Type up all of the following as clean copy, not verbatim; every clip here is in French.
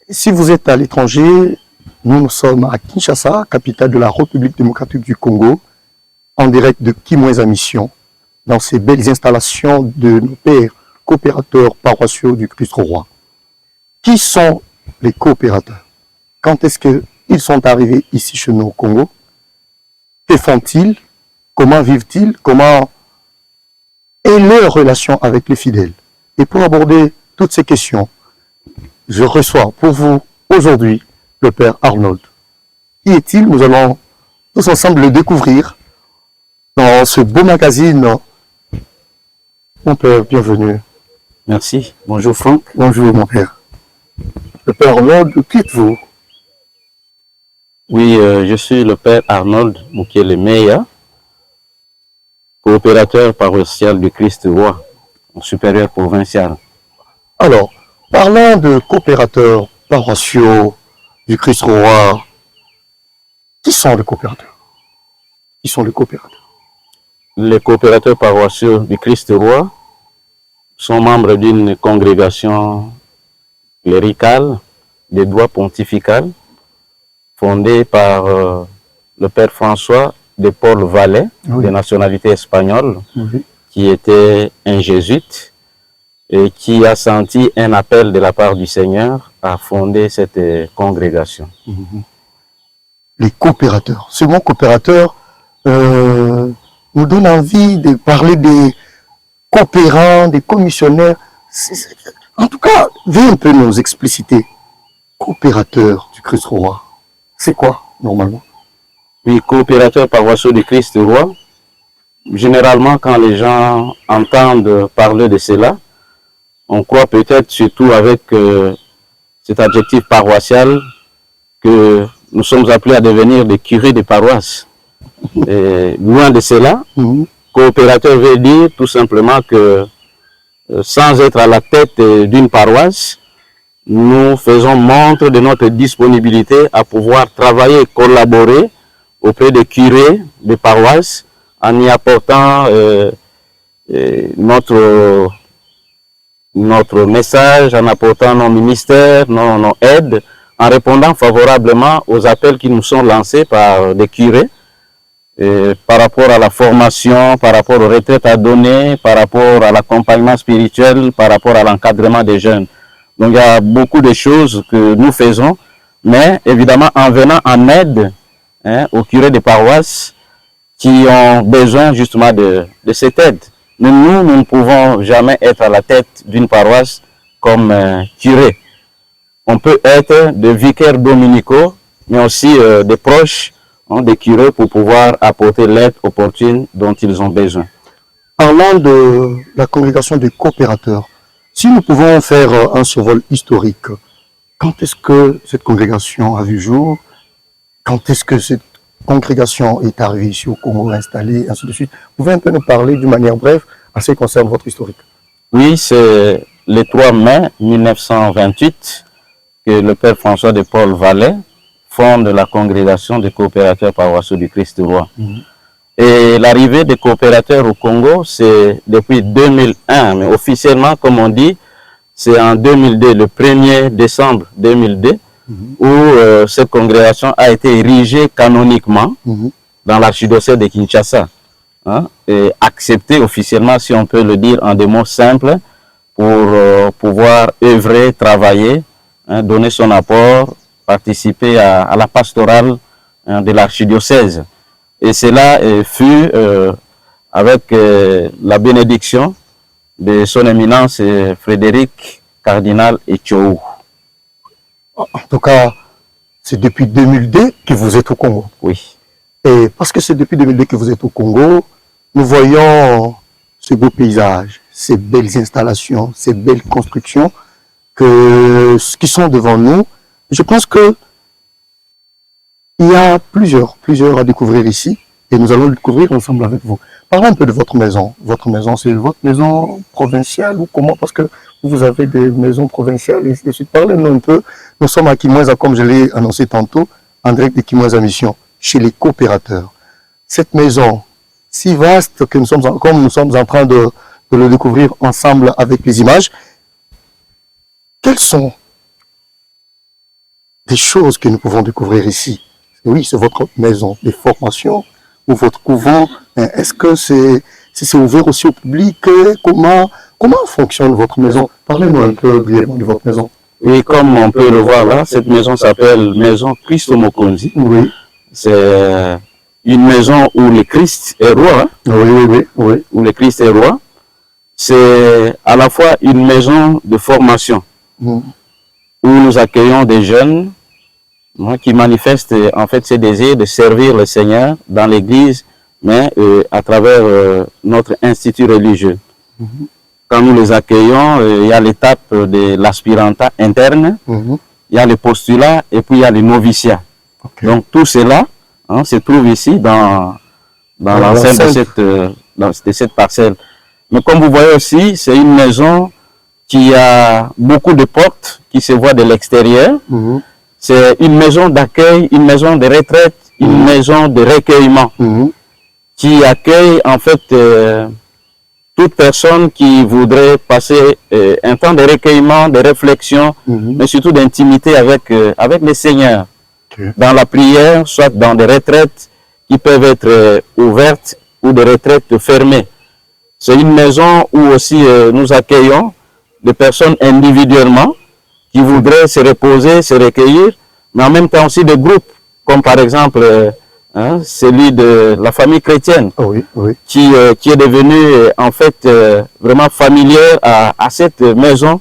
Si vous êtes à l'étranger, nous sommes à Kinshasa, capitale de la République démocratique du Congo, en direct de Kimweza Mission, dans ces belles installations de nos pères coopérateurs paroissiaux du Christ-Roi. Qui sont les coopérateurs? Quand est-ce qu'ils sont arrivés ici chez nous au Congo? Que font-ils? Comment vivent-ils? Comment est leur relation avec les fidèles? Et pour aborder toutes ces questions, je reçois pour vous aujourd'hui le Père Arnold. Qui est-il? Nous allons tous ensemble le découvrir dans ce beau magazine. Mon Père, bienvenue. Merci. Bonjour Franck. Bonjour mon Père. Le Père Arnold, qui êtes-vous? Oui, je suis le Père Arnold Mukele Meya, coopérateur paroissial du Christ-Roi, supérieur provincial. Alors, parlant de coopérateurs paroissiaux du Christ-Roi, qui sont les coopérateurs? Qui sont les coopérateurs? Les coopérateurs paroissiaux du Christ-Roi sont membres d'une congrégation cléricale de droit pontifical fondée par le Père François de Paul Vallet, oui, de nationalité espagnole, oui, qui était un jésuite et qui a senti un appel de la part du Seigneur à fonder cette congrégation. Les coopérateurs. Ce mot coopérateur nous donne envie de parler des coopérants, des commissionnaires. En tout cas, veuillez un peu nous expliciter. Coopérateur du Christ-Roi, c'est quoi normalement? Oui, coopérateurs paroissiaux du Christ-Roi, généralement quand les gens entendent parler de cela, on croit peut-être surtout avec cet adjectif paroissial que nous sommes appelés à devenir des curés de paroisse. Et loin de cela, coopérateur veut dire tout simplement que sans être à la tête d'une paroisse, nous faisons montre de notre disponibilité à pouvoir travailler et collaborer auprès des curés de paroisse en y apportant notre message, en apportant nos ministères, nos aides, en répondant favorablement aux appels qui nous sont lancés par des curés par rapport à la formation, par rapport aux retraites à donner, par rapport à l'accompagnement spirituel, par rapport à l'encadrement des jeunes. Donc il y a beaucoup de choses que nous faisons, mais évidemment en venant en aide aux curés de paroisse qui ont besoin justement de cette aide. Mais nous ne pouvons jamais être à la tête d'une paroisse comme curé. On peut être des vicaires dominicaux, mais aussi des proches des curés pour pouvoir apporter l'aide opportune dont ils ont besoin. Parlant de la congrégation des coopérateurs, si nous pouvons faire un survol historique, quand est-ce que cette congrégation a vu jour? Quand est-ce que cette congrégation est arrivée ici au Congo, installée, ainsi de suite? Vous pouvez un peu nous parler d'une manière brève en ce qui concerne votre historique? Oui, c'est le 3 mai 1928 que le Père François de Paul Vallet fonde la congrégation des coopérateurs paroissiaux du Christ-Roi. Et l'arrivée des coopérateurs au Congo, c'est depuis 2001, mais officiellement, comme on dit, c'est en 2002, le 1er décembre 2002, où cette congrégation a été érigée canoniquement dans l'archidiocèse de Kinshasa, et acceptée officiellement, si on peut le dire en des mots simples, pour pouvoir œuvrer, travailler, donner son apport, participer à la pastorale de l'archidiocèse. Et cela fut avec la bénédiction de son éminence Frédéric Cardinal Etchou. En tout cas, c'est depuis 2002 que vous êtes au Congo. Oui. Et parce que c'est depuis 2002 que vous êtes au Congo, nous voyons ce beau paysage, ces belles installations, ces belles constructions qui sont devant nous. Je pense que il y a plusieurs à découvrir ici et nous allons le découvrir ensemble avec vous. Parlons un peu de votre maison. Votre maison, c'est votre maison provinciale ou comment? Parce que vous avez des maisons provinciales et ainsi de suite. Parlez-nous un peu. Nous sommes à Kimweza, comme je l'ai annoncé tantôt, en direct de Kimweza Mission, chez les coopérateurs. Cette maison, si vaste que comme nous sommes en train de le découvrir ensemble avec les images, quels sont des choses que nous pouvons découvrir ici. Oui, c'est votre maison de formation ou votre couvent. Est-ce que c'est ouvert aussi au public? Comment fonctionne votre maison? Parlez-nous un peu brièvement de votre maison. Oui, comme on peut le voir là, cette maison s'appelle Maison Christo Mokonzi. Oui. C'est une maison où le Christ est roi. Hein? Oui. Où le Christ est roi. C'est à la fois une maison de formation où nous accueillons des jeunes qui manifestent en fait ce désir de servir le Seigneur dans l'Église, mais à travers notre institut religieux. Quand nous les accueillons, il y a l'étape de l'aspirantat interne, il y a le postulat et puis il y a le noviciat. Okay. Donc tout cela se trouve ici dans l'enceinte de cette parcelle. Mais comme vous voyez aussi, c'est une maison qui a beaucoup de portes qui se voient de l'extérieur. C'est une maison d'accueil, une maison de retraite, une maison de recueillement qui accueille en fait toute personne qui voudrait passer un temps de recueillement, de réflexion, mais surtout d'intimité avec le Seigneur. Okay. Dans la prière, soit dans des retraites qui peuvent être ouvertes ou des retraites fermées. C'est une maison où aussi nous accueillons des personnes individuellement qui voudraient se reposer, se recueillir, mais en même temps aussi des groupes, comme par exemple celui de la famille chrétienne, qui est devenue en fait vraiment familière à cette maison.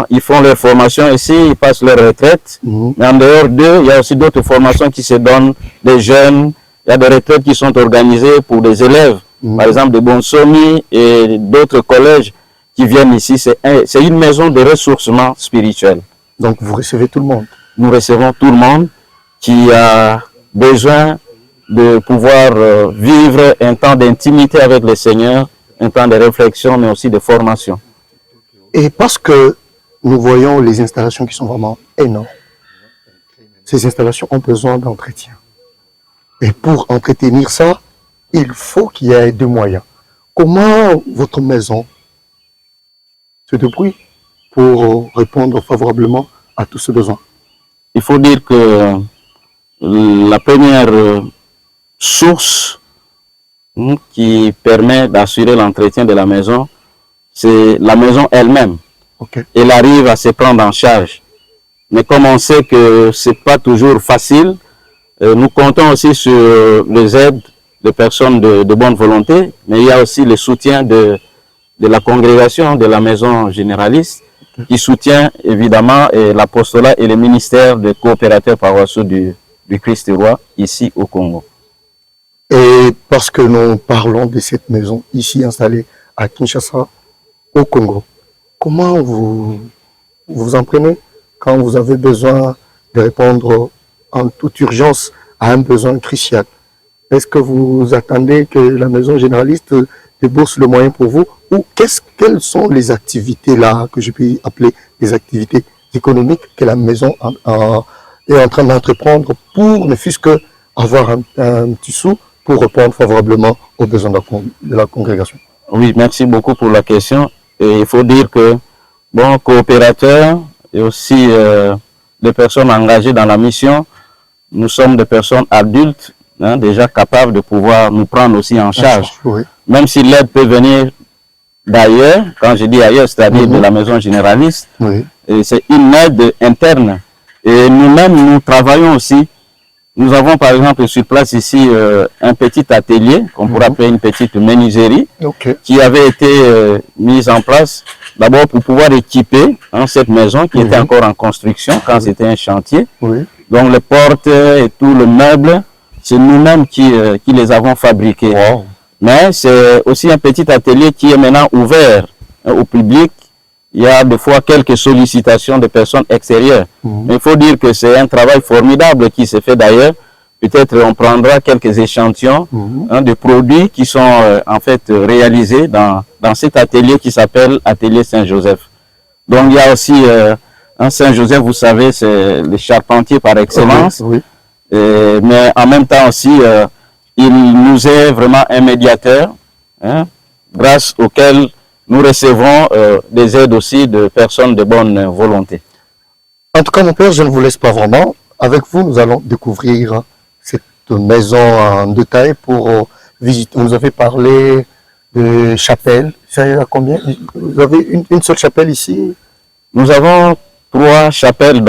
Ils font leur formation ici, ils passent leur retraite, mais en dehors d'eux, il y a aussi d'autres formations qui se donnent, des jeunes, il y a des retraites qui sont organisées pour des élèves, par exemple de Bonsomi et d'autres collèges qui viennent ici. C'est une maison de ressourcement spirituel. Donc vous recevez tout le monde? Nous recevons tout le monde qui a besoin de pouvoir vivre un temps d'intimité avec le Seigneur, un temps de réflexion, mais aussi de formation. Et parce que nous voyons les installations qui sont vraiment énormes, ces installations ont besoin d'entretien. Et pour entretenir ça, il faut qu'il y ait des moyens. Comment votre maison se débrouille pour répondre favorablement à tous ces besoins? Il faut dire que la première source qui permet d'assurer l'entretien de la maison, c'est la maison elle-même. Okay. Elle arrive à se prendre en charge. Mais comme on sait que ce n'est pas toujours facile, nous comptons aussi sur les aides de personnes de bonne volonté, mais il y a aussi le soutien de la congrégation de la maison généraliste qui soutient évidemment l'apostolat et le ministère des coopérateurs paroissiaux du Christ roi ici au Congo. Et parce que nous parlons de cette maison ici installée à Kinshasa, au Congo, comment vous en prenez quand vous avez besoin de répondre en toute urgence à un besoin crucial? Est-ce que vous attendez que la maison généraliste débourse le moyen pour vous? Ou quelles sont les activités là que je peux appeler des activités économiques que la maison est en train d'entreprendre pour ne fût-ce que avoir un petit sou pour répondre favorablement aux besoins de la congrégation? Oui, merci beaucoup pour la question. Et il faut dire que, bon, coopérateurs et aussi des personnes engagées dans la mission, nous sommes des personnes adultes, déjà capables de pouvoir nous prendre aussi en charge. Oui. Même si l'aide peut venir d'ailleurs, quand je dis ailleurs, c'est-à-dire de la maison généraliste, c'est une aide interne. Et nous-mêmes, nous travaillons aussi. Nous avons par exemple sur place ici un petit atelier, qu'on pourrait appeler une petite menuiserie, qui avait été mise en place d'abord pour pouvoir équiper cette maison qui était encore en construction quand c'était un chantier. Donc les portes et tout le meuble, c'est nous-mêmes qui les avons fabriqués. Mais c'est aussi un petit atelier qui est maintenant ouvert au public. Il y a des fois quelques sollicitations de personnes extérieures. Mais il faut dire que c'est un travail formidable qui se fait d'ailleurs. Peut-être on prendra quelques échantillons de produits qui sont en fait réalisés dans cet atelier qui s'appelle Atelier Saint-Joseph. Donc il y a aussi Saint-Joseph, vous savez, c'est le charpentier par excellence. Mais en même temps aussi, il nous est vraiment un médiateur, grâce auquel nous recevons des aides aussi de personnes de bonne volonté. En tout cas, mon père, je ne vous laisse pas vraiment. Avec vous, nous allons découvrir cette maison en détail pour visiter. Vous nous avez parlé de chapelle. C'est à combien? Vous avez une seule chapelle ici? Nous avons 3 chapelles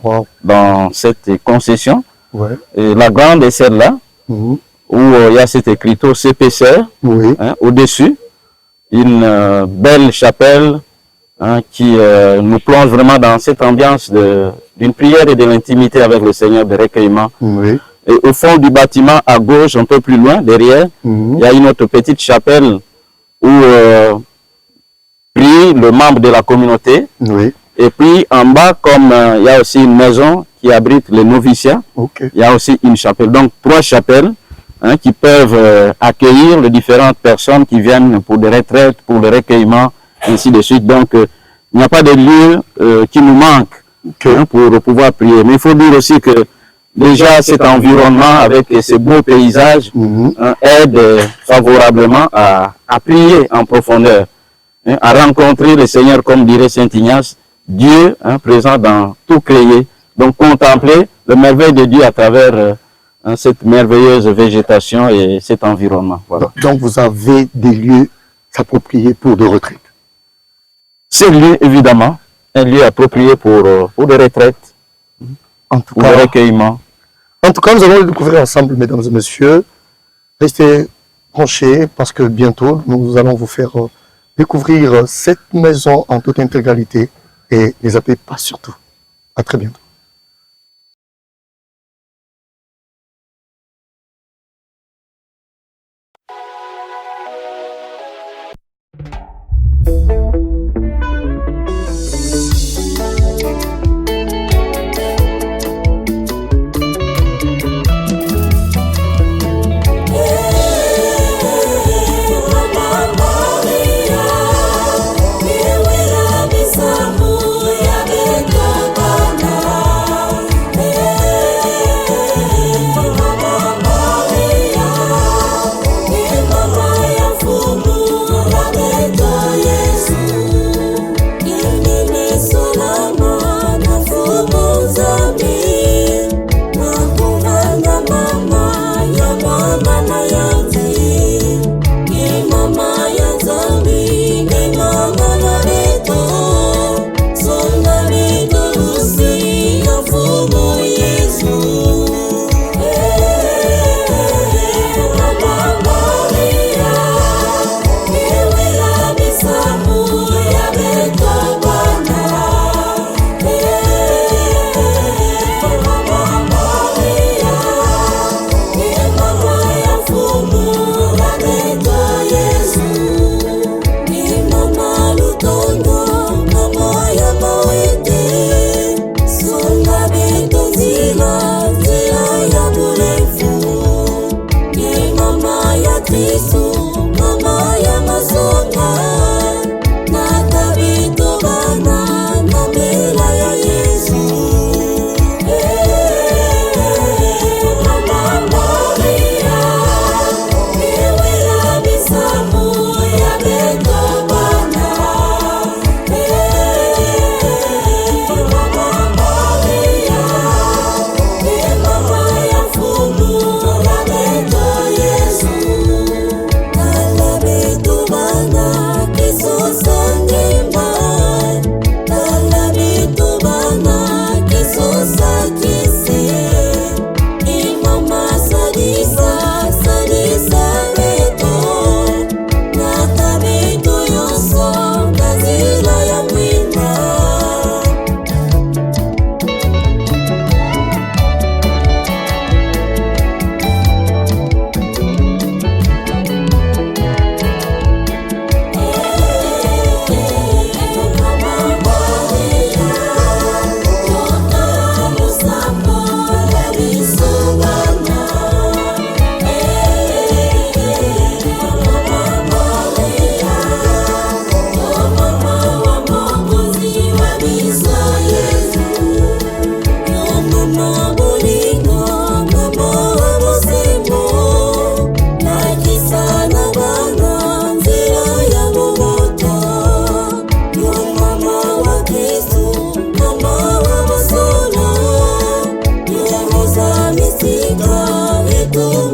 Wow. dans cette concession. Ouais. Et la grande est celle-là, Mhm. où il y a cette écriture CPCR, Oui. hein, au-dessus. Une belle chapelle, hein, qui nous plonge vraiment dans cette ambiance d'une prière et de l'intimité avec le Seigneur, de recueillement. Oui. Et au fond du bâtiment, à gauche, un peu plus loin, derrière, Mhm. il y a une autre petite chapelle où prie le membre de la communauté. Oui. Et puis en bas, comme il y a aussi une maison qui abrite les noviciats, Ok. il y a aussi une chapelle. Donc 3 chapelles, hein, qui peuvent accueillir les différentes personnes qui viennent pour des retraites, pour le recueillement, ainsi de suite. Donc il n'y a pas de lieu qui nous manque, hein, pour pouvoir prier. Mais il faut dire aussi que déjà cet environnement avec ces beaux paysages, Mhm. hein, aide favorablement à prier en profondeur, hein, à rencontrer le Seigneur, comme dirait Saint Ignace, Dieu, hein, présent dans tout créé. Donc contempler le merveille de Dieu à travers hein, cette merveilleuse végétation et cet environnement. Voilà. Donc, vous avez des lieux appropriés pour de retraite. C'est lieu, évidemment, un lieu approprié pour des retraites, En tout pour le cas, recueillement. nous allons le découvrir ensemble, mesdames et messieurs. Restez branchés parce que bientôt, nous allons vous faire découvrir cette maison en toute intégralité et ne zappez pas surtout. À très bientôt. Maria, wetu